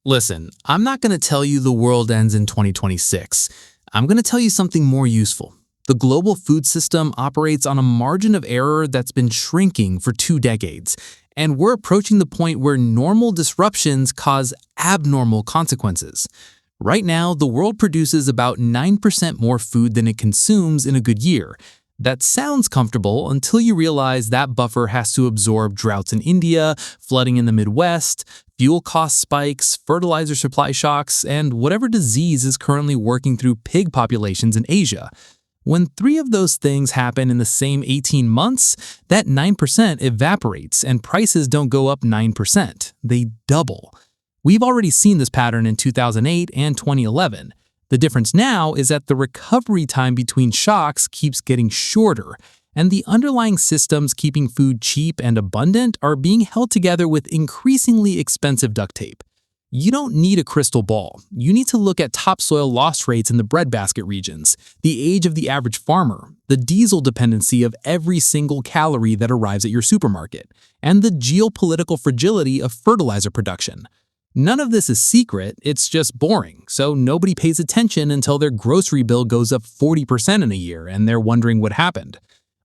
Listen, I'm not going to tell you the world ends in 2026. I'm going to tell you something more useful. The global food system operates on a margin of error that's been shrinking for 2 decades, and we're approaching the point where normal disruptions cause abnormal consequences. Right now, the world produces about 9% more food than it consumes in a good year. That sounds comfortable until you realize that buffer has to absorb droughts in India, flooding in the Midwest, fuel cost spikes, fertilizer supply shocks, and whatever disease is currently working through pig populations in Asia. When 3 of those things happen in the same 18 months, that 9% evaporates and prices don't go up 9%. They double. We've already seen this pattern in 2008 and 2011. The difference now is that the recovery time between shocks keeps getting shorter, and the underlying systems keeping food cheap and abundant are being held together with increasingly expensive duct tape. You don't need a crystal ball. You need to look at topsoil loss rates in the breadbasket regions, the age of the average farmer, the diesel dependency of every single calorie that arrives at your supermarket, and the geopolitical fragility of fertilizer production. None of this is secret, it's just boring, so nobody pays attention until their grocery bill goes up 40% in a year and they're wondering what happened.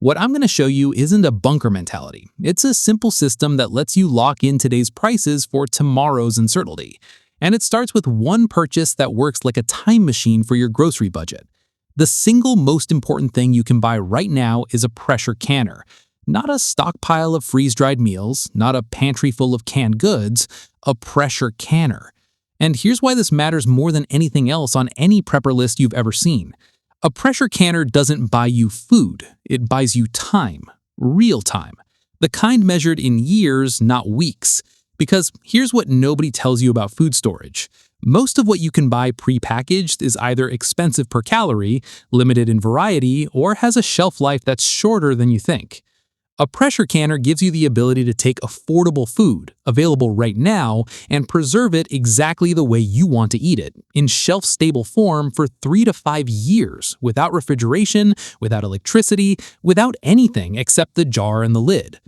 What I'm going to show you isn't a bunker mentality. It's a simple system that lets you lock in today's prices for tomorrow's uncertainty. And it starts with one purchase that works like a time machine for your grocery budget. The single most important thing you can buy right now is a pressure canner. Not a stockpile of freeze-dried meals, not a pantry full of canned goods, a pressure canner. And here's why this matters more than anything else on any prepper list you've ever seen. A pressure canner doesn't buy you food, it buys you time, real time. The kind measured in years, not weeks. Because here's what nobody tells you about food storage. Most of what you can buy prepackaged is either expensive per calorie, limited in variety, or has a shelf life that's shorter than you think. A pressure canner gives you the ability to take affordable food, available right now, and preserve it exactly the way you want to eat it, in shelf-stable form for 3 to 5 years, without refrigeration, without electricity, without anything except the jar and the lid.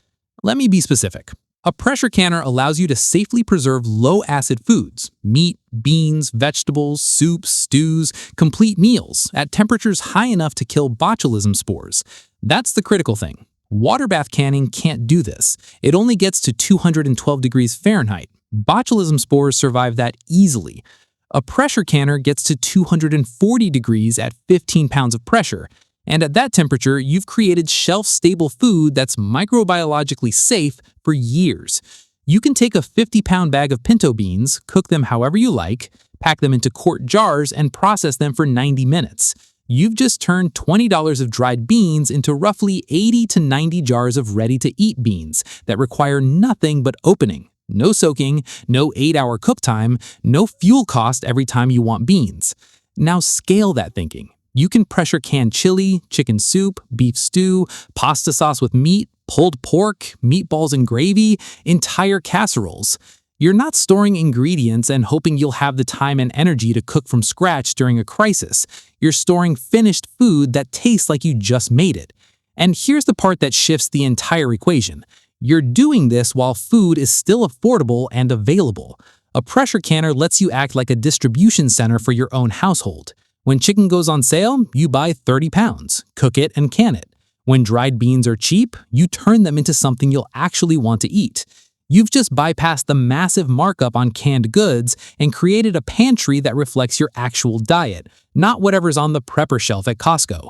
Let me be specific. A pressure canner allows you to safely preserve low-acid foods, meat, beans, vegetables, soups, stews, complete meals, at temperatures high enough to kill botulism spores. That's the critical thing. Water bath canning can't do this. It only gets to 212 degrees Fahrenheit. Botulism spores survive that easily. A pressure canner gets to 240 degrees at 15 pounds of pressure. And at that temperature, you've created shelf-stable food that's microbiologically safe for years. You can take a 50-pound bag of pinto beans, cook them however you like, pack them into quart jars, and process them for 90 minutes. You've just turned $20 of dried beans into roughly 80 to 90 jars of ready-to-eat beans that require nothing but opening. No soaking, no 8-hour cook time, no fuel cost every time you want beans. Now scale that thinking. You can pressure can chili, chicken soup, beef stew, pasta sauce with meat, pulled pork, meatballs and gravy, entire casseroles. You're not storing ingredients and hoping you'll have the time and energy to cook from scratch during a crisis. You're storing finished food that tastes like you just made it. And here's the part that shifts the entire equation. You're doing this while food is still affordable and available. A pressure canner lets you act like a distribution center for your own household. When chicken goes on sale, you buy 30 pounds, cook it and can it. When dried beans are cheap, you turn them into something you'll actually want to eat. You've just bypassed the massive markup on canned goods and created a pantry that reflects your actual diet, not whatever's on the prepper shelf at Costco.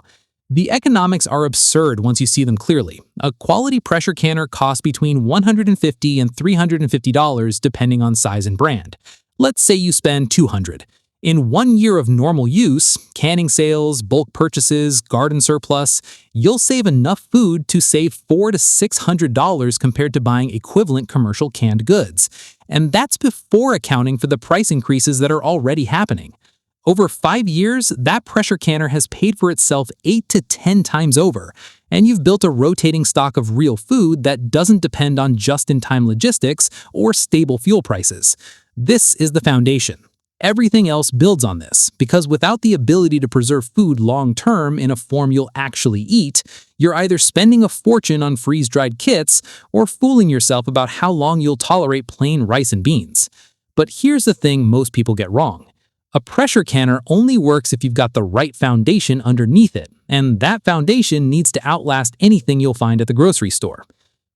The economics are absurd once you see them clearly. A quality pressure canner costs between $150 and $350 depending on size and brand. Let's say you spend $200. In 1 year of normal use, canning sales, bulk purchases, garden surplus, you'll save enough food to save $400 to $600 compared to buying equivalent commercial canned goods. And that's before accounting for the price increases that are already happening. Over 5 years, that pressure canner has paid for itself 8 to 10 times over, and you've built a rotating stock of real food that doesn't depend on just-in-time logistics or stable fuel prices. This is the foundation. Everything else builds on this, because without the ability to preserve food long-term in a form you'll actually eat, you're either spending a fortune on freeze-dried kits or fooling yourself about how long you'll tolerate plain rice and beans. But here's the thing most people get wrong. A pressure canner only works if you've got the right foundation underneath it, and that foundation needs to outlast anything you'll find at the grocery store.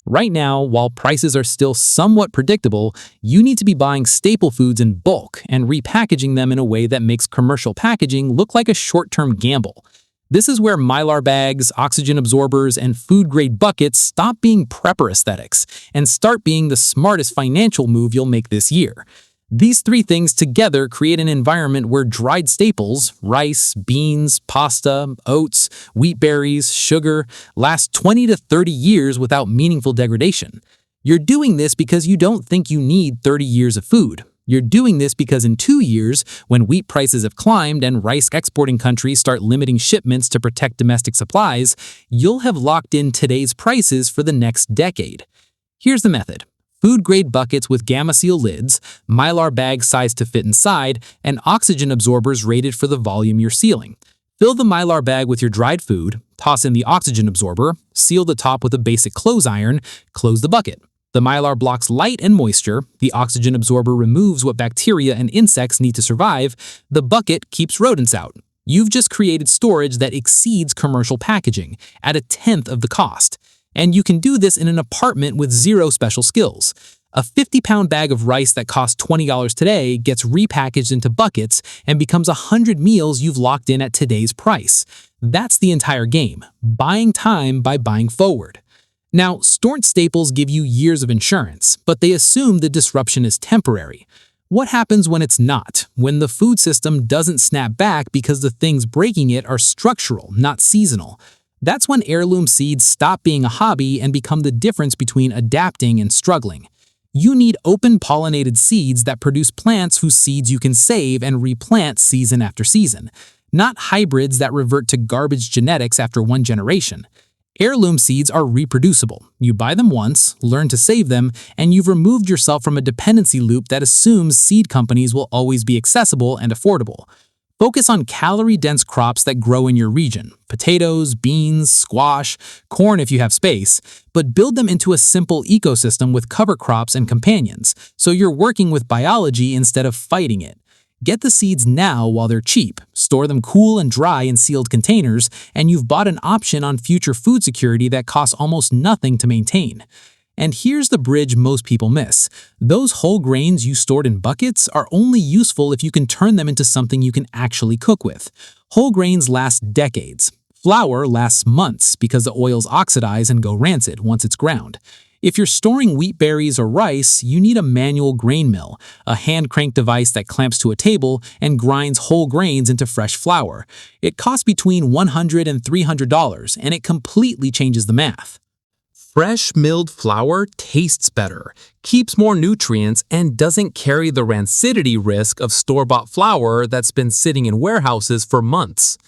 Right now, while prices are still somewhat predictable, you need to be buying staple foods in bulk and repackaging them in a way that makes commercial packaging look like a short-term gamble. This is where Mylar bags, oxygen absorbers, and food-grade buckets stop being prepper aesthetics and start being the smartest financial move you'll make this year. These three things together create an environment where dried staples, rice, beans, pasta, oats, wheat berries, sugar, last 20 to 30 years without meaningful degradation. You're doing this because you don't think you need 30 years of food. You're doing this because in 2 years, when wheat prices have climbed and rice exporting countries start limiting shipments to protect domestic supplies, you'll have locked in today's prices for the next decade. Here's the method. Food-grade buckets with Gamma Seal lids, Mylar bags sized to fit inside, and oxygen absorbers rated for the volume you're sealing. Fill the Mylar bag with your dried food, toss in the oxygen absorber, seal the top with a basic close iron, close the bucket. The Mylar blocks light and moisture, the oxygen absorber removes what bacteria and insects need to survive, the bucket keeps rodents out. You've just created storage that exceeds commercial packaging at 1/10 of the cost. And you can do this in an apartment with zero special skills. A 50-pound bag of rice that costs $20 today gets repackaged into buckets and becomes 100 meals you've locked in at today's price. That's the entire game, buying time by buying forward. Now, stored staples give you years of insurance, but they assume the disruption is temporary. What happens when it's not, when the food system doesn't snap back because the things breaking it are structural, not seasonal? That's when heirloom seeds stop being a hobby and become the difference between adapting and struggling. You need open-pollinated seeds that produce plants whose seeds you can save and replant season after season, not hybrids that revert to garbage genetics after one generation. Heirloom seeds are reproducible. You buy them once, learn to save them, and you've removed yourself from a dependency loop that assumes seed companies will always be accessible and affordable. Focus on calorie-dense crops that grow in your region, potatoes, beans, squash, corn if you have space, but build them into a simple ecosystem with cover crops and companions, so you're working with biology instead of fighting it. Get the seeds now while they're cheap, store them cool and dry in sealed containers, and you've bought an option on future food security that costs almost nothing to maintain. And here's the bridge most people miss. Those whole grains you stored in buckets are only useful if you can turn them into something you can actually cook with. Whole grains last decades. Flour lasts months because the oils oxidize and go rancid once it's ground. If you're storing wheat berries or rice, you need a manual grain mill, a hand-crank device that clamps to a table and grinds whole grains into fresh flour. It costs between $100 and $300, and it completely changes the math. Fresh milled flour tastes better, keeps more nutrients, and doesn't carry the rancidity risk of store-bought flour that's been sitting in warehouses for months.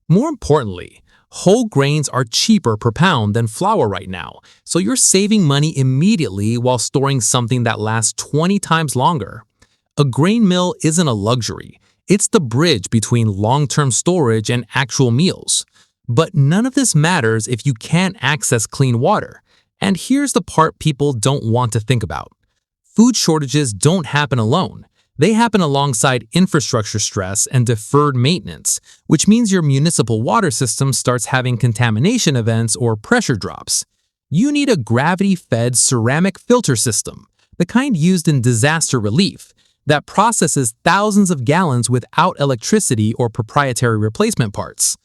More importantly, whole grains are cheaper per pound than flour right now, so you're saving money immediately while storing something that lasts 20 times longer. A grain mill isn't a luxury. It's the bridge between long-term storage and actual meals. But none of this matters if you can't access clean water. And here's the part people don't want to think about. Food shortages don't happen alone. They happen alongside infrastructure stress and deferred maintenance, which means your municipal water system starts having contamination events or pressure drops. You need a gravity-fed ceramic filter system, the kind used in disaster relief, that processes thousands of gallons without electricity or proprietary replacement parts.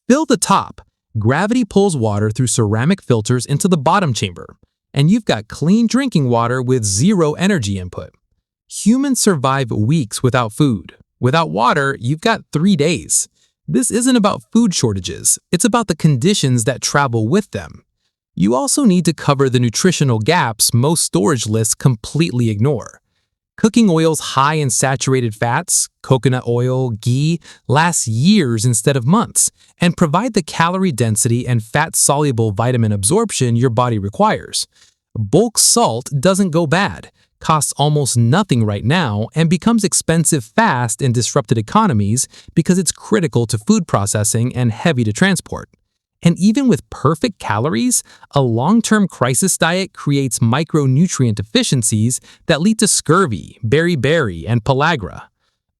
Fill the top. Gravity pulls water through ceramic filters into the bottom chamber, and you've got clean drinking water with zero energy input. Humans survive weeks without food. Without water, you've got 3 days. This isn't about food shortages, it's about the conditions that travel with them. You also need to cover the nutritional gaps most storage lists completely ignore. Cooking oils high in saturated fats, coconut oil, ghee, last years instead of months, and provide the calorie density and fat-soluble vitamin absorption your body requires. Bulk salt doesn't go bad, costs almost nothing right now, and becomes expensive fast in disrupted economies because it's critical to food processing and heavy to transport. And even with perfect calories, a long-term crisis diet creates micronutrient deficiencies that lead to scurvy, beriberi, and pellagra.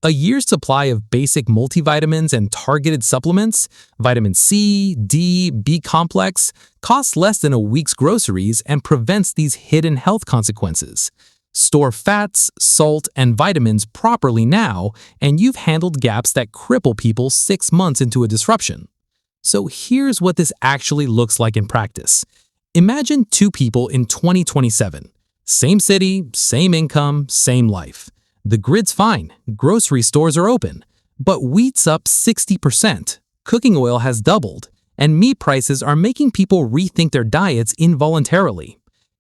A year's supply of basic multivitamins and targeted supplements, vitamin C, D, B complex, costs less than a week's groceries and prevents these hidden health consequences. Store fats, salt, and vitamins properly now, and you've handled gaps that cripple people 6 months into a disruption. So here's what this actually looks like in practice. Imagine two people in 2027. Same city, same income, same life. The grid's fine, grocery stores are open, but wheat's up 60%, cooking oil has doubled, and meat prices are making people rethink their diets involuntarily.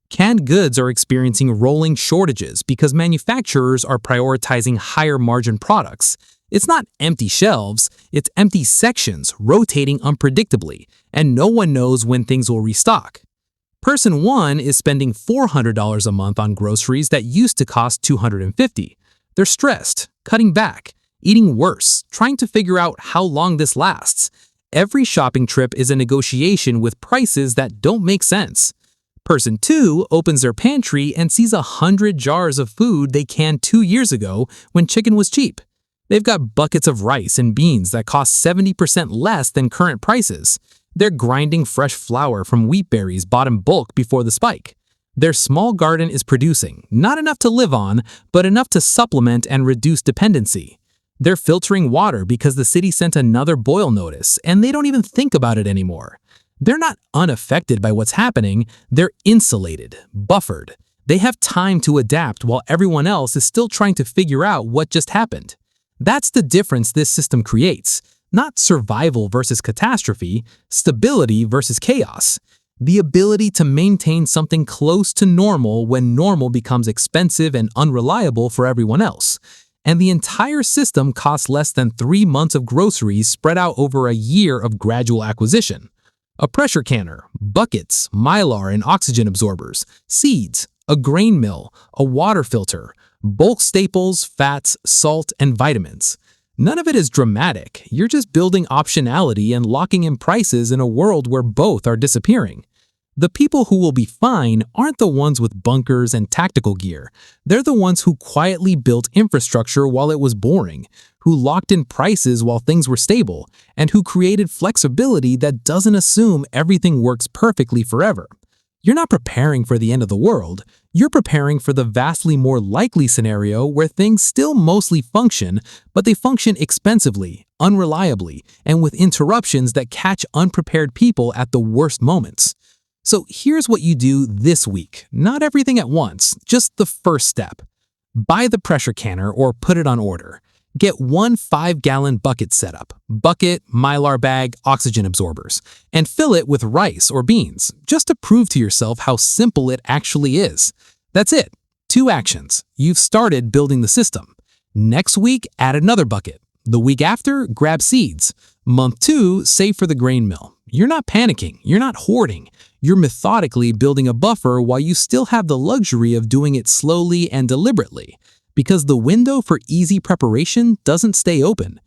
Canned goods are experiencing rolling shortages because manufacturers are prioritizing higher margin products. It's not empty shelves, it's empty sections rotating unpredictably, and no one knows when things will restock. Person 1 is spending $400 a month on groceries that used to cost $250. They're stressed, cutting back, eating worse, trying to figure out how long this lasts. Every shopping trip is a negotiation with prices that don't make sense. Person 2 opens their pantry and sees 100 jars of food they canned 2 years ago when chicken was cheap. They've got buckets of rice and beans that cost 70% less than current prices. They're grinding fresh flour from wheat berries bought in bulk before the spike. Their small garden is producing, not enough to live on, but enough to supplement and reduce dependency. They're filtering water because the city sent another boil notice, and they don't even think about it anymore. They're not unaffected by what's happening, they're insulated, buffered. They have time to adapt while everyone else is still trying to figure out what just happened. That's the difference this system creates. Not survival versus catastrophe, stability versus chaos. The ability to maintain something close to normal when normal becomes expensive and unreliable for everyone else. And the entire system costs less than 3 months of groceries spread out over a year of gradual acquisition. A pressure canner, buckets, mylar and oxygen absorbers, seeds, a grain mill, a water filter, bulk staples, fats, salt, and vitamins. None of it is dramatic. You're just building optionality and locking in prices in a world where both are disappearing. The people who will be fine aren't the ones with bunkers and tactical gear. They're the ones who quietly built infrastructure while it was boring, who locked in prices while things were stable, and who created flexibility that doesn't assume everything works perfectly forever. You're not preparing for the end of the world. You're preparing for the vastly more likely scenario where things still mostly function, but they function expensively, unreliably, and with interruptions that catch unprepared people at the worst moments. So here's what you do this week. Not everything at once, just the first step. Buy the pressure canner or put it on order. Get one 5-gallon bucket setup, bucket, mylar bag, oxygen absorbers, and fill it with rice or beans, just to prove to yourself how simple it actually is. That's it. 2 actions. You've started building the system. Next week, add another bucket. The week after, grab seeds. Month 2, save for the grain mill. You're not panicking. You're not hoarding. You're methodically building a buffer while you still have the luxury of doing it slowly and deliberately. Because the window for easy preparation doesn't stay open.